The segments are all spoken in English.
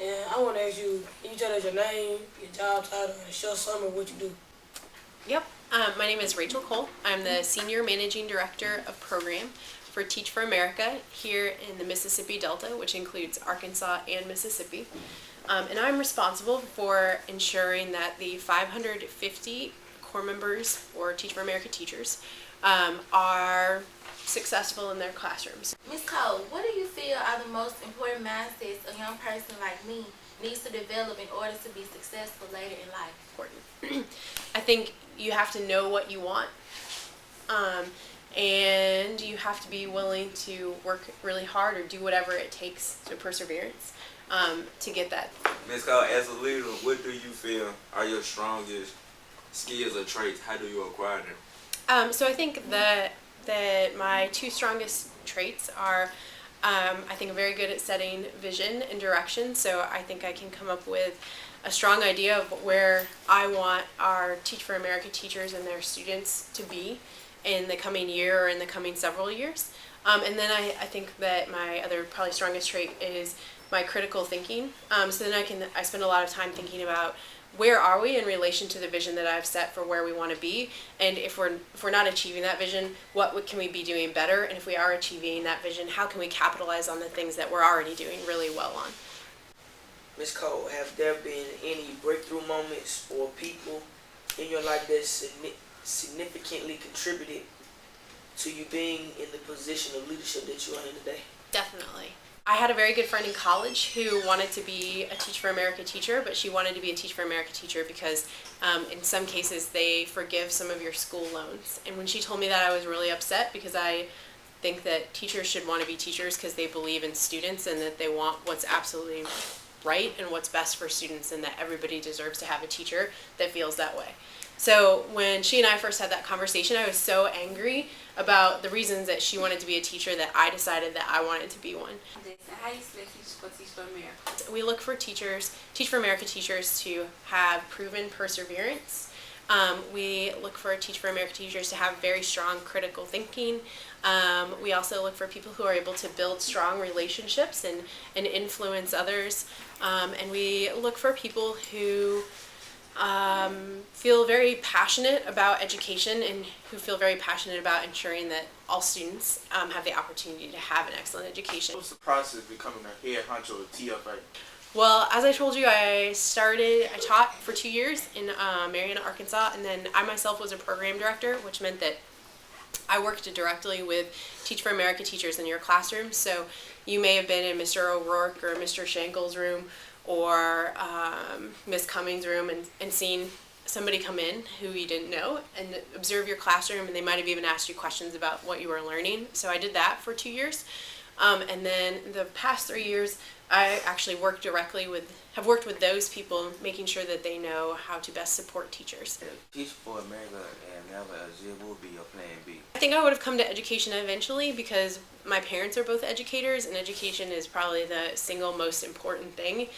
And I want to ask you, can you tell us your name, your job title, and a short summary of what you do? Yep. My name is Rachel Cole. I'm the Senior Managing Director of Program for Teach for America here in the Mississippi Delta, which includes Arkansas and Mississippi. And I'm responsible for ensuring that the 550 core members or Teach for America teachers are successful in their classrooms. Ms. Cole, what do you feel are the most important mindsets a young person like me needs to develop in order to be successful later in life? Important. I think you have to know what you want, and you have to be willing to work really hard or do whatever it takes to perseverance to get that. Ms. Cole, as a leader, what do you feel are your strongest skills or traits? How do you acquire them? So I think that my two strongest traits are I think I'm very good at setting vision and direction, so I think I can come up with a strong idea of where I want our Teach for America teachers and their students to be in the coming year or in the coming several years. And then I think that my other probably strongest trait is my critical thinking. So then I spend a lot of time thinking about where are we in relation to the vision that I've set for where we want to be, and if we're not achieving that vision, what can we be doing better, and if we are achieving that vision, how can we capitalize on the things that we're already doing really well on. Ms. Cole, have there been any breakthrough moments or people in your life that significantly contributed to you being in the position of leadership that you are in today? Definitely. I had a very good friend in college who wanted to be a Teach for America teacher, but she wanted to be a Teach for America teacher because in some cases they forgive some of your school loans. And when she told me that, I was really upset because I think that teachers should want to be teachers because they believe in students and that they want what's absolutely right and what's best for students, and that everybody deserves to have a teacher that feels that way. So when she and I first had that conversation, I was so angry about the reasons that she wanted to be a teacher that I decided that I wanted to be one. How do you select teachers for Teach for America? We look for teachers, Teach for America teachers, to have proven perseverance. We look for Teach for America teachers to have very strong critical thinking. We also look for people who are able to build strong relationships and influence others. And we look for people who feel very passionate about education and who feel very passionate about ensuring that all students have the opportunity to have an excellent education. What's the process of becoming a head honcho of TFA? Well, as I told you, I taught for 2 years in Marianna, Arkansas, and then I myself was a program director, which meant that I worked directly with Teach for America teachers in your classroom. So you may have been in Mr. O'Rourke or Mr. Shankel's room or Miss Cummings' room and seen somebody come in who you didn't know and observe your classroom, and they might have even asked you questions about what you were learning. So I did that for 2 years. And then the past 3 years, I actually have worked with those people, making sure that they know how to best support teachers. Teach for America and never as will be your plan B. I think I would have come to education eventually because my parents are both educators, and education is probably the single most important thing,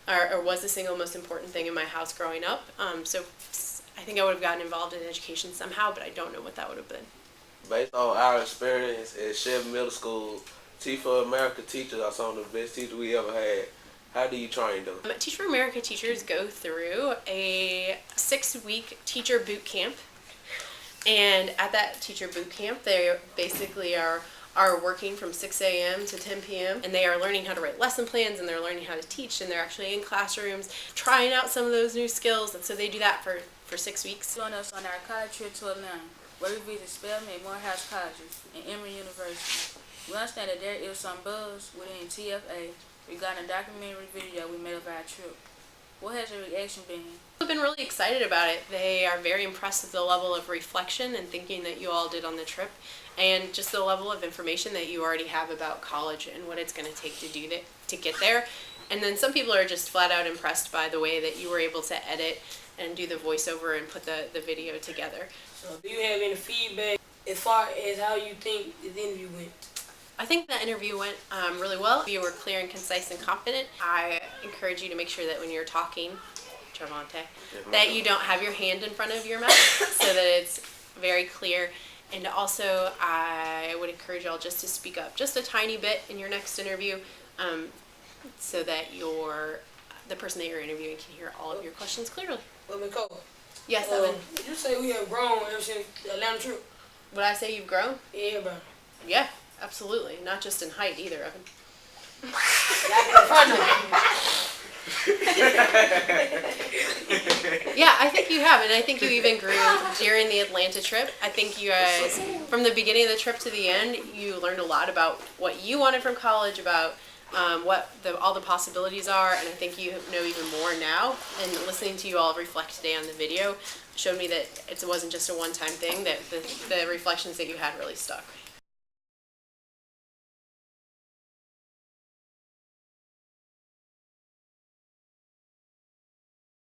or was the single most important thing in my house growing up. So I think I would have gotten involved in education somehow, but I don't know what that would have been. Based on our experience at Chevy Middle School, Teach for America teachers are some of the best teachers we ever had. How do you train them? Teach for America teachers go through a 6-week teacher boot camp. And at that teacher boot camp, they basically are working from 6 a.m. to 10 p.m. and they are learning how to write lesson plans, and they're learning how to teach, and they're actually in classrooms trying out some of those new skills. And so they do that for 6 weeks. Join us on our college trip to Atlanta, where we visit Spelman and Morehouse Colleges and Emory University. We understand that there is some buzz within TFA regarding a documentary video we made of our trip. What has your reaction been? I've been really excited about it. They are very impressed with the level of reflection and thinking that you all did on the trip, and just the level of information that you already have about college and what it's going to take to do that, to get there. And then some people are just flat out impressed by the way that you were able to edit and do the voiceover and put the video together. So do you have any feedback as far as how you think the interview went? I think the interview went really well. You were clear and concise and confident. I encourage you to make sure that when you're talking, Travonta, that you don't have your hand in front of your mouth so that it's very clear. And also, I would encourage y'all just to speak up just a tiny bit in your next interview so that your the person that you're interviewing can hear all of your questions clearly. Well, Nicole, Yes, Evan. you say we have grown ever since the Atlanta trip. Would I say you've grown? Yeah, bro. Yeah, absolutely. Not just in height either, Evan. Yeah, I think you have, and I think you even grew during the Atlanta trip. I think you guys, from the beginning of the trip to the end, you learned a lot about what you wanted from college, about what all the possibilities are, and I think you know even more now. And listening to you all reflect today on the video showed me that it wasn't just a one-time thing, that the reflections that you had really stuck.